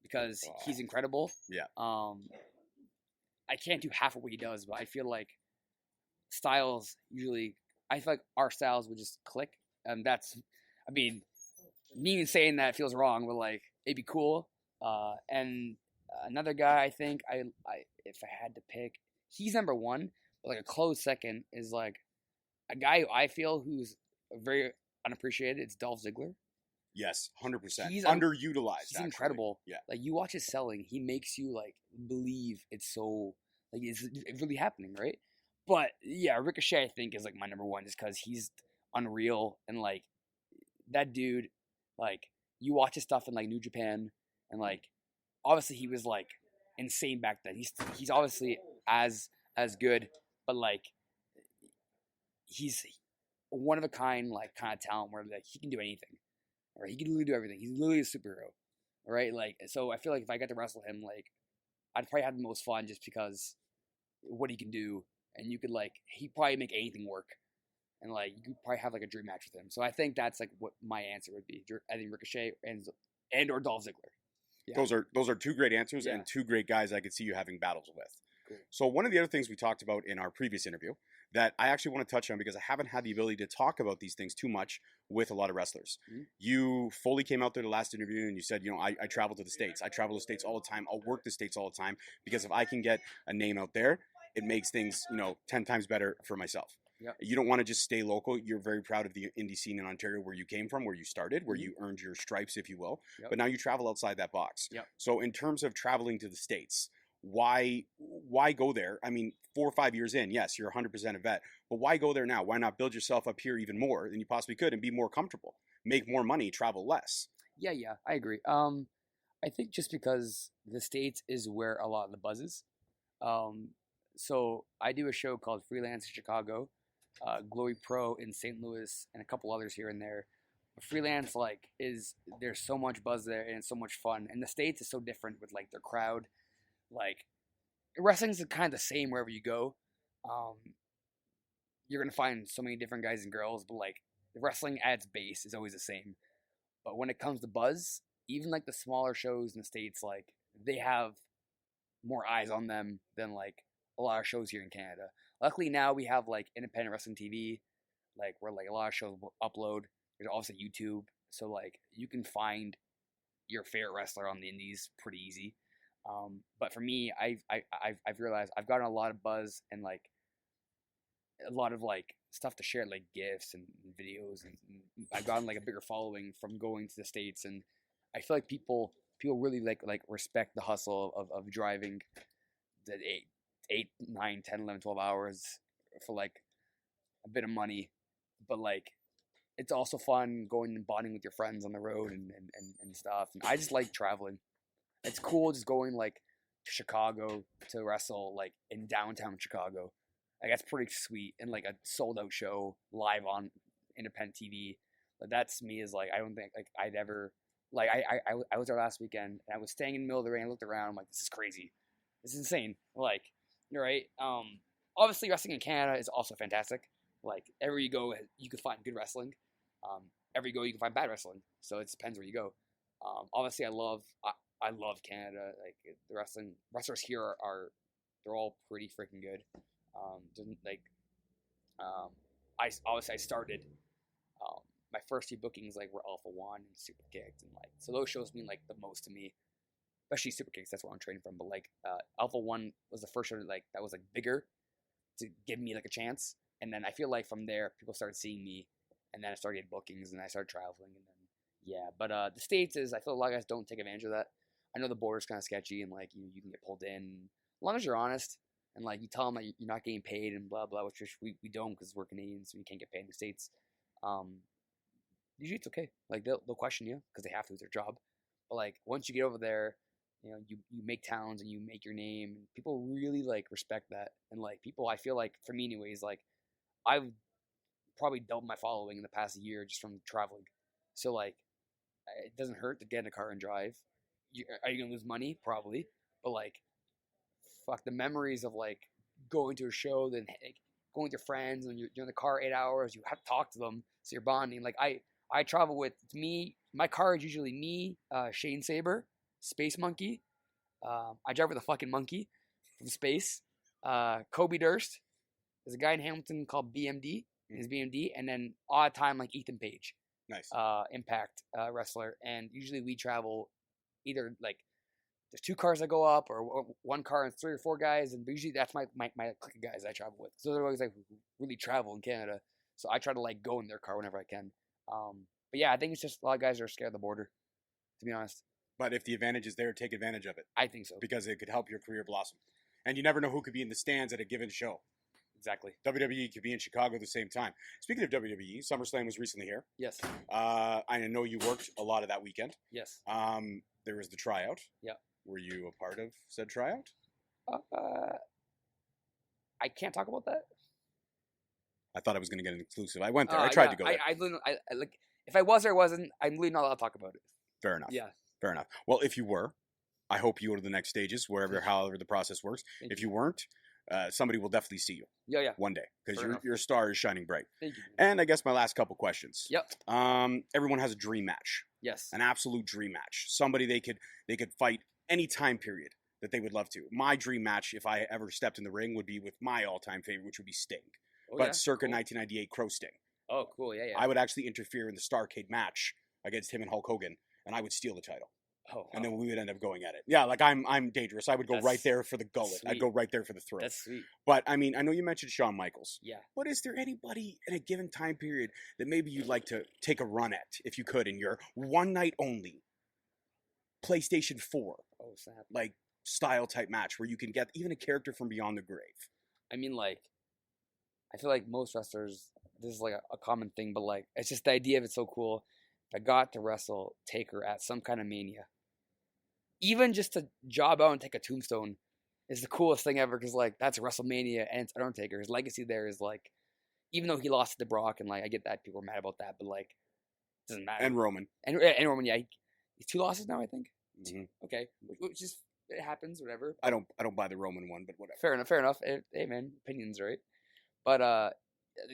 because he's incredible. Yeah. I can't do half of what he does, but I feel like I feel like our styles would just click. And me even saying that feels wrong, but like it'd be cool. And another guy, I think if I had to pick, he's number 1, but like a close second is like a guy who I feel who's very unappreciated. It's Dolph Ziggler. Yes, 100%. He's underutilized. He's incredible. Yeah. Like you watch his selling, he makes you like believe it's so like it's really happening, right? But yeah, Ricochet I think is like my number 1 just because he's unreal and like that dude. Like you watch his stuff in like New Japan and like obviously he was like insane back then. He's obviously as good, but like he's one of a kind kind of talent where like he can do anything. Right, he can literally do everything. He's literally a superhero, right? Like, so I feel like if I got to wrestle him, like, I'd probably have the most fun just because what he can do, and you could like, he'd probably make anything work, and like, you could probably have like a dream match with him. So I think that's like what my answer would be. I think Ricochet and or Dolph Ziggler. Yeah. Those are 2 great answers and 2 great guys I could see you having battles with. Cool. So one of the other things we talked about in our previous interview that I actually want to touch on because I haven't had the ability to talk about these things too much with a lot of wrestlers. Mm-hmm. You fully came out there the last interview and you said, I travel to the States. I travel to the States all the time. I'll work the States all the time because if I can get a name out there, it makes things, 10 times better for myself. Yep. You don't want to just stay local. You're very proud of the indie scene in Ontario where you came from, where you started, where you earned your stripes, if you will. Yep. But now you travel outside that box. Yep. So in terms of traveling to the States, why go there? I mean, 4 or 5 years in, yes, you're 100% a vet, but why go there now? Why not build yourself up here even more than you possibly could and be more comfortable, make more money, travel less? Yeah, I agree. I think just because the States is where a lot of the buzz is. So I do a show called Freelance in Chicago, Glory Pro in St. Louis, and a couple others here and there. Freelance there's so much buzz there and it's so much fun. And the States is so different with like their crowd. Like wrestling's kind of the same wherever you go. You're gonna find so many different guys and girls, but like the wrestling at its base is always the same. But when it comes to buzz, even like the smaller shows in the States, like they have more eyes on them than like a lot of shows here in Canada. Luckily now we have like independent wrestling TV, like where like a lot of shows will upload. There's also YouTube, so like you can find your favorite wrestler on the indies pretty easy. But for me, I've realized I've gotten a lot of buzz and like a lot of like stuff to share, like gifts and videos, and I've gotten like a bigger following from going to the States, and I feel like people really like respect the hustle of driving the 8, 9, 10, 11, 12 hours for like a bit of money, but like it's also fun going and bonding with your friends on the road and stuff. And I just like traveling. It's cool just going like to Chicago to wrestle like in downtown Chicago. Like that's pretty sweet, and like a sold out show live on independent TV. But that's me is like I don't think like I'd ever like I was there last weekend and I was staying in the middle of the rain. I looked around, I'm like, this is crazy. This is insane. Like, you're right. Obviously wrestling in Canada is also fantastic. Like everywhere you go you can find good wrestling. Everywhere you go you can find bad wrestling. So it depends where you go. Obviously, I love Canada. Like the wrestlers here are they're all pretty freaking good. Like I started my first few bookings like were Alpha One and Super Kicked, and like so those shows mean like the most to me, especially Super Kicks. That's where I'm training from. But like Alpha One was the first show like that was like bigger to give me like a chance, and then I feel like from there people started seeing me, and then I started getting bookings, and I started traveling, and then yeah. But the States is I feel a lot of guys don't take advantage of that. I know the border's kind of sketchy, and like you can get pulled in. As long as you're honest and like you tell them that you're not getting paid and blah blah, which we don't because we're Canadians, so we can't get paid in the States. Usually it's okay. Like they'll question you because they have to. It's their job. But like once you get over there, you make towns and you make your name. And people really like respect that. And like people, I feel like for me anyways, like I've probably doubled my following in the past year just from traveling. So like it doesn't hurt to get in a car and drive. Are you gonna lose money? Probably. But like fuck the memories of like going to a show, then like, going with your friends and you're in the car 8 hours. You have to talk to them, so you're bonding. Like I travel with me. My car is usually me, Shane Saber, Space Monkey. I drive with a fucking monkey from space. Kobe Durst. There's a guy in Hamilton called BMD. His BMD, and then odd time like Ethan Page. Nice. Impact wrestler, and usually we travel either like there's 2 cars that go up or 1 car and 3 or 4 guys, and usually that's my clique of guys I travel with. So they're always like really travel in Canada, so I try to like go in their car whenever I can. But yeah, I think it's just a lot of guys are scared of the border, to be honest. But if the advantage is there, take advantage of it. I think so. Because it could help your career blossom. And you never know who could be in the stands at a given show. Exactly. WWE could be in Chicago at the same time. Speaking of WWE, SummerSlam was recently here. Yes. I know you worked a lot of that weekend. Yes. There was the tryout. Yeah. Were you a part of said tryout? I can't talk about that. I thought I was going to get an exclusive. I went there. I tried to go there. I like if I was or wasn't, I'm really not allowed to talk about it. Fair enough. Yeah. Fair enough. Well, if you were, I hope you go to the next stages, however the process works. If you weren't, somebody will definitely see you. Yeah. One day, because Fair enough. your star is shining bright. Thank you. And I guess my last couple questions. Yep. Everyone has a dream match. Yes. An absolute dream match. Somebody they could fight any time period that they would love to. My dream match, if I ever stepped in the ring, would be with my all-time favorite, which would be Sting. Oh, But yeah? circa Cool. 1998 Crow Sting. Oh, cool. Yeah. I would actually interfere in the Starrcade match against him and Hulk Hogan, and I would steal the title. Oh, And then we would end up going at it. Yeah, like I'm dangerous. I would go right That's there for the gullet. I'd sweet. go right there for the throat. That's sweet. But I mean, I know you mentioned Shawn Michaels. Yeah. But is there anybody in a given time period that maybe you'd like to take a run at, if you could, in your one night only PlayStation 4 Oh, snap. like style type match where you can get even a character from beyond the grave? I mean, like, I feel like most wrestlers, this is like a common thing, but like, it's just the idea of it's so cool. If I got to wrestle Taker at some kind of Mania, even just to job out and take a tombstone is the coolest thing ever, because like that's WrestleMania and it's Undertaker. His legacy there is like, even though he lost to Brock, and like I get that people are mad about that, but like it doesn't matter. And Roman. And Roman, yeah, he's 2 losses now, I think. Mhm. Okay, which is it happens, whatever. I don't buy the Roman one, but whatever. Fair enough. Hey man, opinions, right? But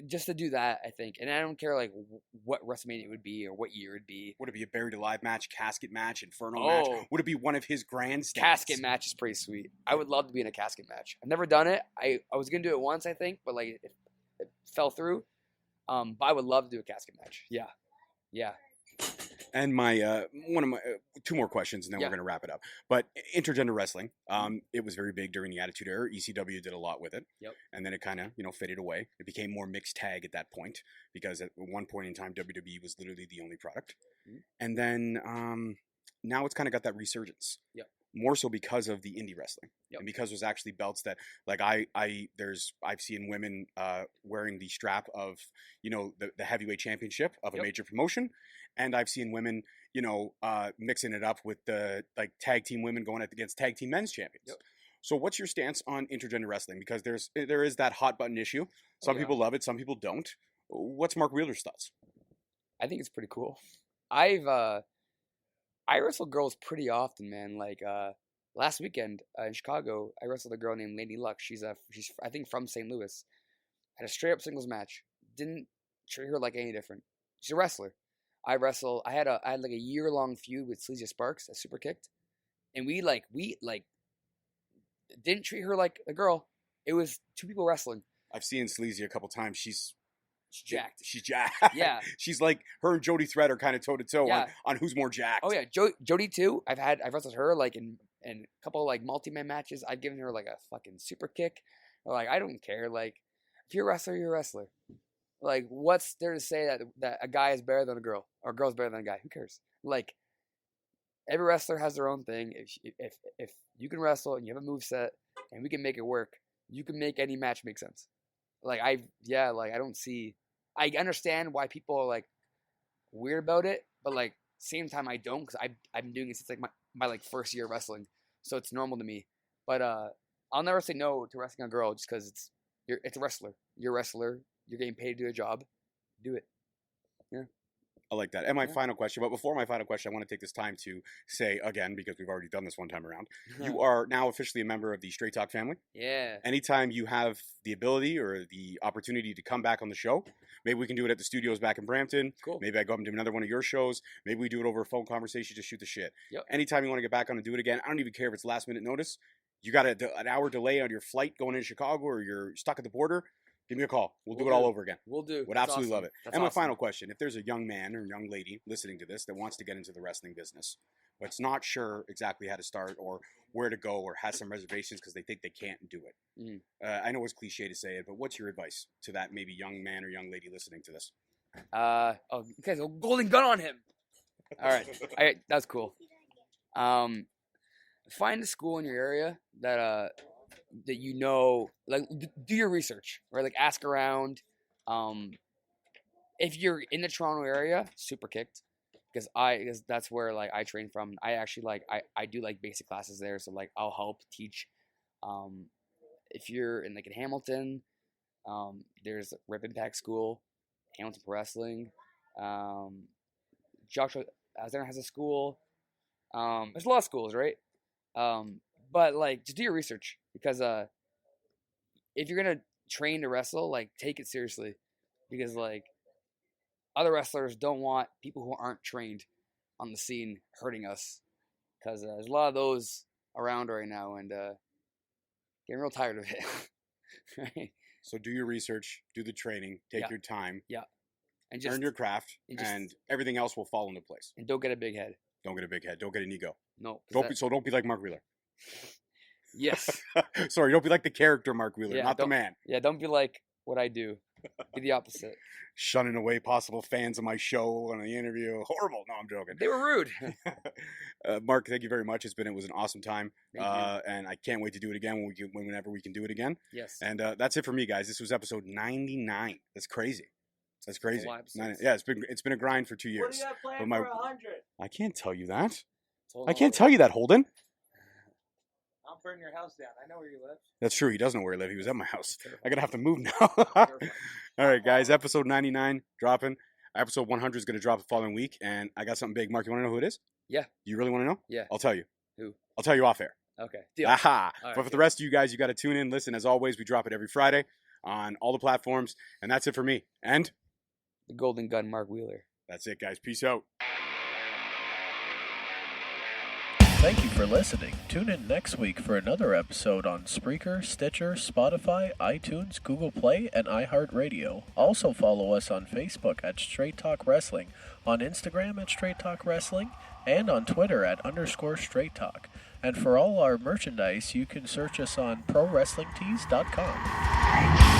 just to do that, I think, and I don't care like what WrestleMania would be or what year it'd be. Would it be a buried alive match, casket match, inferno Oh. match? Would it be one of his grandstands? Casket match is pretty sweet. I would love to be in a casket match. I've never done it. I was gonna do it once, I think, but like it fell through. But I would love to do a casket match. Yeah. And my one of my 2 more questions, and then Yeah. we're going to wrap it up. But intergender wrestling, it was very big during the Attitude Era. ECW did a lot with it. Yep. And then it kind of faded away. It became more mixed tag at that point because at one point in time WWE was literally the only product. Mhm. And then now it's kind of got that resurgence. Yep. More so because of the indie wrestling. Yep. And because there's actually belts that like I've seen women wearing the strap of the heavyweight championship of a Yep. major promotion, and I've seen women mixing it up with the like tag team women going against tag team men's champions. Yep. So what's your stance on intergender wrestling? Because there is that hot button issue. Some yeah. people love it, some people don't. What's Mark Wheeler's thoughts? I think it's pretty cool. I wrestle girls pretty often, man. Like last weekend in Chicago, I wrestled a girl named Lady Luck. She's I think from St. Louis. Had a straight up singles match. Didn't treat her like any different. She's a wrestler. I had like a year-long feud with Sleazy Sparks at Super Kicked, and we didn't treat her like a girl. It was two people wrestling. I've seen Sleazy a couple times. She's jacked. She's jacked. Yeah. She's like her and Jody Thread are kind of toe to toe Yeah. on who's more jacked. Oh yeah, Jody too. I've wrestled her like in a couple like multi-man matches. I've given her like a fucking super kick. Like I don't care. Like if you're a wrestler, you're a wrestler. Like what's there to say that a guy is better than a girl or a girl's better than a guy? Who cares? Like every wrestler has their own thing. If you can wrestle and you have a move set and we can make it work, you can make any match make sense. Like I don't see. I understand why people are like weird about it, but like same time I don't, because I've been doing it since like my like first year of wrestling, so it's normal to me. But I'll never say no to wrestling a girl just because it's a wrestler. You're a wrestler. You're getting paid to do a job. Do it. Yeah. I like that. And my final question, but before my final question, I want to take this time to say again, because we've already done this one time around, you are now officially a member of the Straight Talk family. Yeah. Anytime you have the ability or the opportunity to come back on the show, maybe we can do it at the studios back in Brampton. Cool. Maybe I go up and do another one of your shows. Maybe we do it over a phone conversation, just shoot the shit. Yep. Anytime you want to get back on and do it again, I don't even care if it's last minute notice. You got an hour delay on your flight going into Chicago or you're stuck at the border, give me a call. We'll do it all over again. We'll do. Would That's absolutely awesome. love it. That's And my awesome. final question, if there's a young man or young lady listening to this that wants to get into the wrestling business, but's not sure exactly how to start or where to go or has some reservations because they think they can't do it. Mhm. I know it's cliche to say it, but what's your advice to that maybe young man or young lady listening to this? Okay, so golden gun on him. All right, that's cool. Find a school in your area that you know, like do your research, right? Like ask around. If you're in the Toronto area, Super Kicked, because that's where like I train from. I actually I do like basic classes there, so like I'll help teach. If you're in Hamilton, there's Rip Impact School, Hamilton Pro Wrestling. Joshua Alexander has a school. There's a lot of schools, right? But like just do your research, because if you're gonna train to wrestle, like take it seriously, because like other wrestlers don't want people who aren't trained on the scene hurting us, because there's a lot of those around right now, and getting real tired of it. Right? So do your research, do the training, take your time, And just earn your craft, and and everything else will fall into place. and don't get a big head. Don't get a big head. Don't get an ego. No. 'cause Don't be like Mark Wheeler. yes. Sorry, don't be like the character Mark Wheeler, Yeah, not the don't- man. Yeah. Don't be like what I do. Be the opposite. Shunning away possible fans of my show on the interview. Horrible. No, I'm joking. They were rude. Mark, thank you very much. It was an awesome time, Thank you. and I can't wait to do it again whenever we can do it again. Yes. And that's it for me, guys. This was episode 99. That's crazy. That's crazy. lot of episodes. Yeah, it's been a grind for 2 What years. do you have planned But my- for 100? I can't tell you that. Told I him can't all tell you that, Holden. I'll burn your house down. I know where you live. That's true. He doesn't know where I live. He was at my house. Terrifying. I'm gonna have to move now. Terrifying. All right, guys. Episode 99 dropping. Episode 100 is gonna drop the following week, and I got something big. Mark, you want to know who it is? Yeah. You really want to know? Yeah. I'll tell you. Who? I'll tell you off air. Okay. Deal. Aha! All right, But for the good. rest of you guys, you got to tune in, listen. As always, we drop it every Friday on all the platforms, and that's it for me. And The Golden Gun, Mark Wheeler. that's it, guys. Peace out. Thank you for listening. Tune in next week for another episode on Spreaker, Stitcher, Spotify, iTunes, Google Play, and iHeartRadio. Also follow us on Facebook at Straight Talk Wrestling, on Instagram at Straight Talk Wrestling, and on Twitter at _Straight Talk. And for all our merchandise, you can search us on ProWrestlingTees.com.